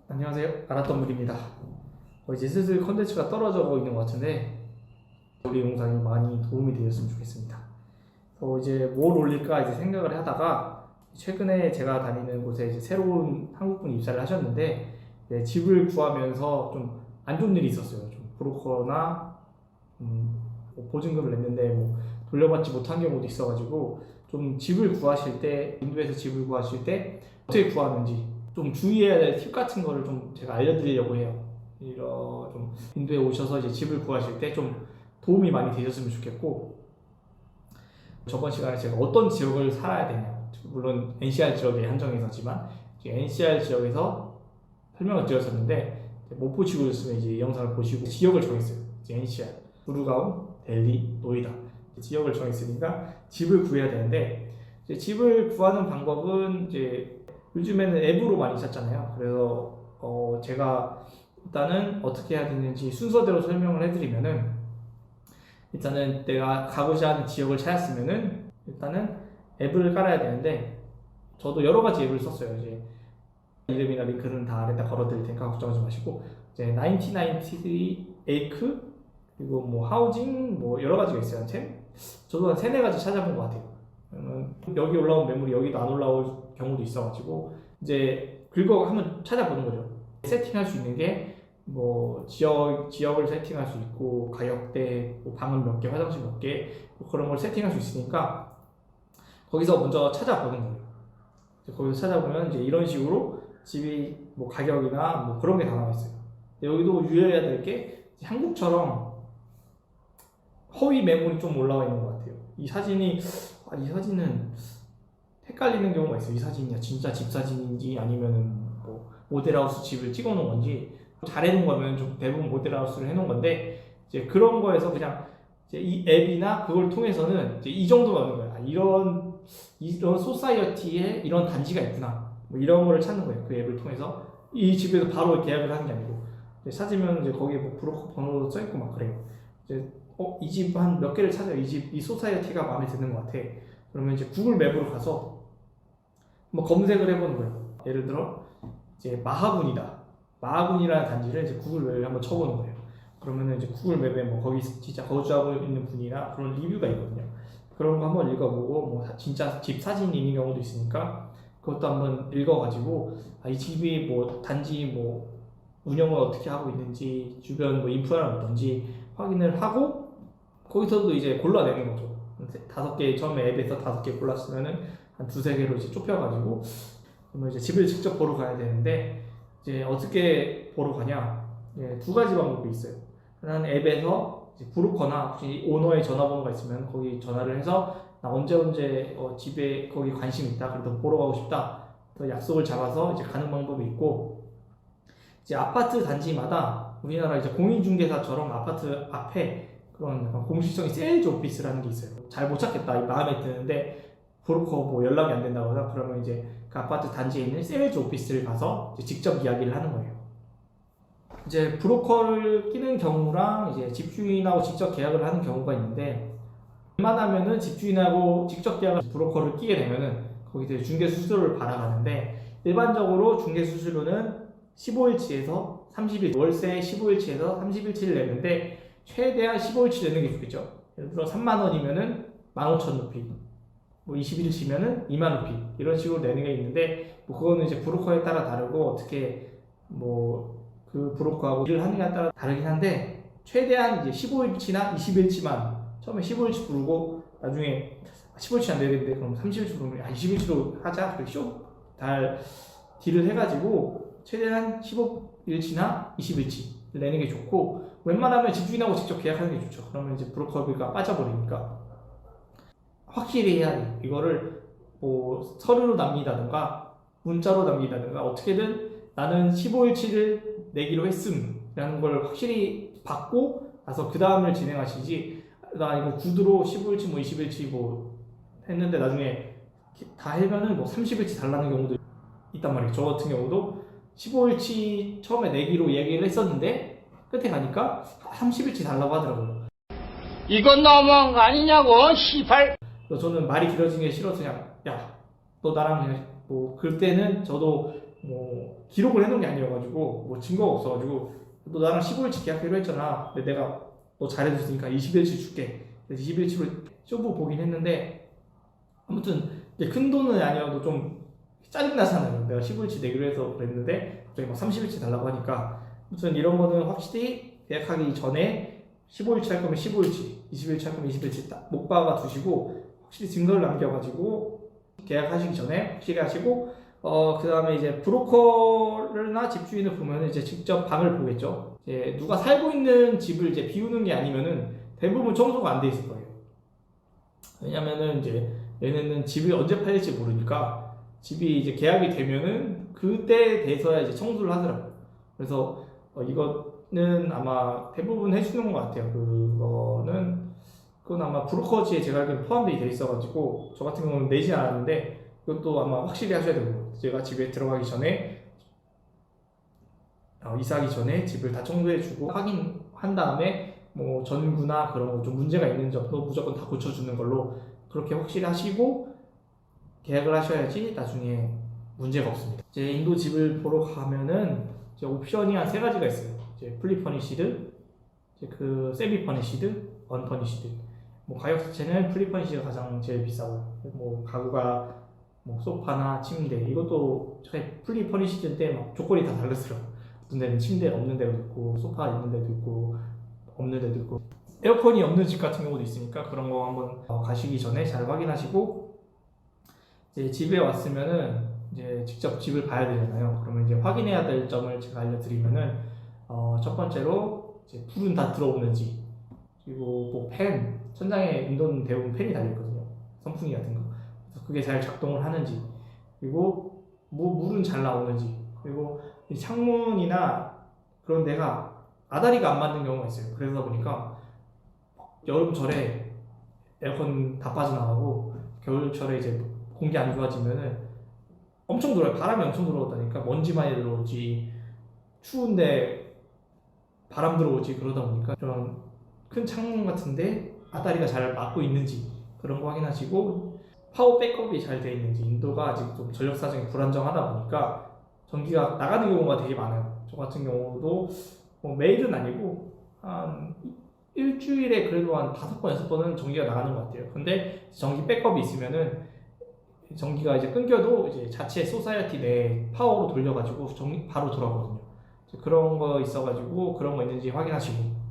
안녕하세요, 아라덤블입니다. 이제 슬슬 컨텐츠가 떨어져 있는 것 같은데 우리 영상이 많이 도움이 되었으면 좋겠습니다. 이제 뭘 올릴까 이제 생각을 하다가 최근에 제가 다니는 곳에 이제 새로운 한국분이 입사를 하셨는데 집을 구하면서 좀 안 좋은 일이 있었어요. 좀 브로커나 뭐 보증금을 냈는데 뭐 돌려받지 못한 경우도 있어가지고 좀 집을 구하실 때, 인도에서 집을 구하실 때 어떻게 구하는지 좀 주의해야 될 팁 같은 거를 좀 제가 알려드리려고 해요. 좀 인도에 오셔서 이제 집을 구하실 때 좀 도움이 많이 되셨으면 좋겠고, 저번 시간에 제가 어떤 지역을 살아야 되냐, 물론 NCR 지역에 한정해서지만 NCR 지역에서 설명을 드렸었는데 못 보시고 있으면 이제 이 영상을 보시고 지역을 정했어요. 이제 NCR, 구르가온, 델리, 노이다 지역을 정했으니까 집을 구해야 되는데, 이제 집을 구하는 방법은 이제 요즘에는 앱으로 많이 찾잖아요. 그래서 제가 일단은 어떻게 해야 되는지 순서대로 설명을 해드리면은, 일단은 내가 가고자 하는 지역을 찾았으면은 일단은 앱을 깔아야 되는데, 저도 여러 가지 앱을 썼어요. 이제 이름이나 링크는 다 아래다 걸어드릴 테니까 걱정하지 마시고, 이제 1993 에이크, 그리고 뭐 하우징, 뭐 여러 가지가 있어요. 저도 한 3-4가지 찾아본 것 같아요. 여기 올라온 매물이 여기도 안 올라올 경우도 있어가지고 이제 긁어 한번 찾아보는 거죠. 세팅할 수 있는 게 뭐 지역을 세팅할 수 있고, 가격대, 뭐 방은 몇 개, 화장실 몇 개, 뭐 그런 걸 세팅할 수 있으니까 거기서 먼저 찾아보는 거예요. 거기서 찾아보면 이제 이런 식으로 집이 뭐 가격이나 뭐 그런 게 다 나와 있어요. 여기도 유의해야 될 게 한국처럼 허위 매물이 좀 올라와 있는 것 같아요. 이 사진은 헷갈리는 경우가 있어요. 이 사진이 진짜 집 사진인지 아니면은 뭐 모델하우스 집을 찍어 놓은 건지. 잘 해놓은 거면 좀 대부분 모델하우스를 해놓은 건데, 이제 그런 거에서 그냥 이제 이 앱이나 그걸 통해서는 이제 이 정도 나오는 거예요. 이런 소사이어티에 이런 단지가 있구나, 뭐 이런 거를 찾는 거예요. 그 앱을 통해서 이 집에서 바로 계약을 하는 게 아니고, 찾으면 이제 거기에 뭐 브로커 번호도 써 있고 막 그래요. 이제 이 집 한 몇 개를 찾아요. 이 소사이어티가 마음에 드는 것 같아. 그러면 이제 구글 맵으로 가서 뭐 검색을 해보는 거예요. 예를 들어 이제 마하군이라는 단지를 이제 구글 맵에 한번 쳐보는 거예요. 그러면은 이제 구글 맵에 뭐 거기 진짜 거주하고 있는 분이나 그런 리뷰가 있거든요. 그런 거 한번 읽어보고, 뭐 진짜 집 사진이 있는 경우도 있으니까 그것도 한번 읽어가지고, 이 집이 뭐 단지 뭐 운영을 어떻게 하고 있는지, 주변 뭐 인프라는 어떤지 확인을 하고, 거기서도 이제 골라내는 거죠. 5개, 처음에 앱에서 5개 골랐으면은 한 2-3개로 이제 좁혀가지고, 그러면 이제 집을 직접 보러 가야 되는데, 이제 어떻게 보러 가냐? 2가지 방법이 있어요. 하나는 앱에서 이제 브로커나 혹시 오너의 전화번호가 있으면 거기 전화를 해서 나 언제 집에 거기 관심 있다, 그래도 보러 가고 싶다, 약속을 잡아서 이제 가는 방법이 있고, 이제 아파트 단지마다 우리나라 이제 공인중개사처럼 아파트 앞에 그런 공식적인 세일즈 오피스라는 게 있어요. 잘 못 찾겠다, 마음에 드는데 브로커 뭐 연락이 안 된다거나 그러면 이제 그 아파트 단지에 있는 세일즈 오피스를 가서 이제 직접 이야기를 하는 거예요. 이제 브로커를 끼는 경우랑 이제 집주인하고 직접 계약을 하는 경우가 있는데, 웬만하면은 집주인하고 직접 계약을, 브로커를 끼게 되면은 거기서 중개 수수료를 받아가는데, 일반적으로 중개 수수료는 15일치에서 30일, 월세 15일치에서 30일치를 내는데 최대한 15일치 내는 게 좋겠죠. 예를 들어 3만 원이면은 15,000루피, 뭐 21일치면은 2만 루피, 이런 식으로 내는 게 있는데, 뭐 그거는 이제 브로커에 따라 다르고 어떻게 뭐 그 브로커하고 일을 하느냐에 따라 다르긴 한데, 최대한 이제 15일치나 20일치만, 처음에 15일치 부르고 나중에 15일치 안 되겠는데 그럼 30일치 부르면 20일치로 하자, 달 딜을 해가지고 최대한 15일치나 20일치 내는 게 좋고, 웬만하면 집주인하고 직접 계약하는 게 좋죠. 그러면 이제 브로커비가 빠져버리니까 확실히 해야 돼요. 이거를 뭐 서류로 남기다든가 문자로 남기다든가 어떻게든 나는 15일치를 내기로 했음이라는 걸 확실히 받고 나서 그 다음을 진행하시지, 나 이거 구두로 15일치 뭐 20일치 뭐 했는데 나중에 다 해면은 뭐 30일치 달라는 경우도 있단 말이에요. 저 같은 경우도 15일치 처음에 내기로 얘기를 했었는데 끝에 가니까 30일치 달라고 하더라고요. 이건 너무한 거 아니냐고, 시발. 그래서 저는 말이 길어지는 게 싫어서 그냥 야, 너 나랑 그냥 뭐 그때는 저도 뭐 기록을 해놓은 게 아니어가지고 뭐 증거가 없어가지고 너 나랑 15일치 계약하기로 했잖아. 근데 내가 너 잘해줬으니까 20일치 줄게. 그래서 20일치로 쇼부 보긴 했는데 아무튼 큰 돈은 아니어도 좀 짜증나잖아요. 내가 15일치 내기로 해서 그랬는데 갑자기 막 30일치 달라고 하니까 아무튼 이런 거는 확실히 계약하기 전에 15일치 할 거면 15일치, 20일치 할 거면 20일치 딱 못 박아 두시고 확실히 증거를 남겨가지고 계약하시기 전에 확실히 하시고 그 다음에 이제 브로커나 집주인을 보면 이제 직접 방을 보겠죠. 이제 누가 살고 있는 집을 이제 비우는 게 아니면은 대부분 청소가 안 돼 있을 거예요. 왜냐면은 이제 얘네는 집이 언제 팔릴지 모르니까 집이 이제 계약이 되면은 그때 돼서야 이제 청소를 하더라고요. 그래서 이거는 아마 대부분 해주는 것 같아요. 그건 아마 브로커지에 제가 알기로 포함되어 돼 있어가지고 저 같은 경우는 내지 않았는데 그것도 아마 확실히 하셔야 되고 제가 집에 들어가기 전에 이사하기 전에 집을 다 청소해주고 확인한 다음에 뭐 전구나 그런 거 좀 문제가 있는 점도 무조건 다 고쳐주는 걸로 그렇게 확실히 하시고 계약을 하셔야지 나중에 문제가 없습니다. 이제 인도 집을 보러 가면은 이제 옵션이 한 세 가지가 있어요. 이제 풀리 퍼니시드, 이제 그 세미 퍼니시드, 언퍼니시드. 뭐 가격 자체는 풀리 퍼니시드가 가장 제일 비싸고요. 뭐 가구가 뭐 소파나 침대 이것도 풀리 퍼니시드인데 막 조건이 다 다르더라고요. 어떤 데는 침대 없는 데도 있고 소파 있는 데도 있고 없는 데도 있고 에어컨이 없는 집 같은 경우도 있으니까 그런 거 한번 가시기 전에 잘 확인하시고 이제 집에 왔으면은 이제 직접 집을 봐야 되잖아요. 그러면 이제 확인해야 될 점을 제가 알려드리면은 첫 번째로 이제 불은 다 들어오는지 그리고 뭐 팬 천장에 인도는 대부분 팬이 달려 있거든요. 선풍기 같은 거. 그래서 그게 잘 작동을 하는지 그리고 뭐 물은 잘 나오는지 그리고 이 창문이나 그런 데가 아다리가 안 맞는 경우가 있어요. 그러다 보니까 여름철에 에어컨 다 빠져나가고 겨울철에 이제 공기 안 좋아지면은 엄청 들어요. 바람이 엄청 들어오다니까 먼지 많이 들어오지 추운데 바람 들어오지 그러다 보니까 좀 큰 창문 같은데 아다리가 잘 막고 있는지 그런 거 확인하시고 파워 백업이 잘 돼 있는지 인도가 아직 좀 전력 사정이 불안정하다 보니까 전기가 나가는 경우가 되게 많아요. 저 같은 경우도 뭐 매일은 아니고 한 일주일에 그래도 한 5번, 6번은 전기가 나가는 것 같아요. 근데 전기 백업이 있으면은 전기가 이제 끊겨도 이제 자체 소사이어티 내 파워로 돌려가지고 전기 바로 돌아오거든요. 그런 거 있어가지고 그런 거 있는지 확인하시고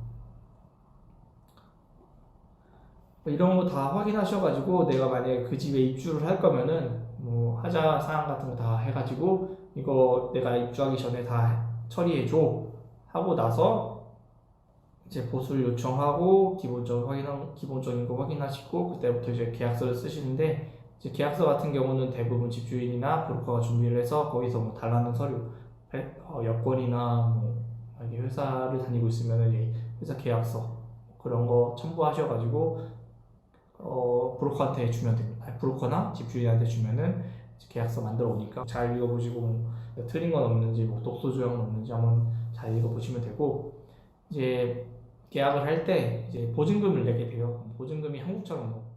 이런 거 다 확인하셔가지고 내가 만약에 그 집에 입주를 할 거면은 뭐 하자 사항 같은 거 다 해가지고 이거 내가 입주하기 전에 다 처리해줘 하고 나서 이제 보수를 요청하고 기본적인 거 확인하시고 그때부터 이제 계약서를 쓰시는데 이제 계약서 같은 경우는 대부분 집주인이나 브로커가 준비를 해서 거기서 뭐 달라는 서류, 여권이나 뭐 만약에 회사를 다니고 있으면 이제 회사 계약서 그런 거 첨부하셔가지고 브로커한테 주면 됩니다. 브로커나 집주인한테 주면은 계약서 만들어 오니까 잘 읽어보시고 뭐 틀린 건 없는지 뭐 독소 조항은 없는지 한번 잘 읽어보시면 되고 이제 계약을 할 때 이제 보증금을 내게 돼요. 보증금이 한국처럼 뭐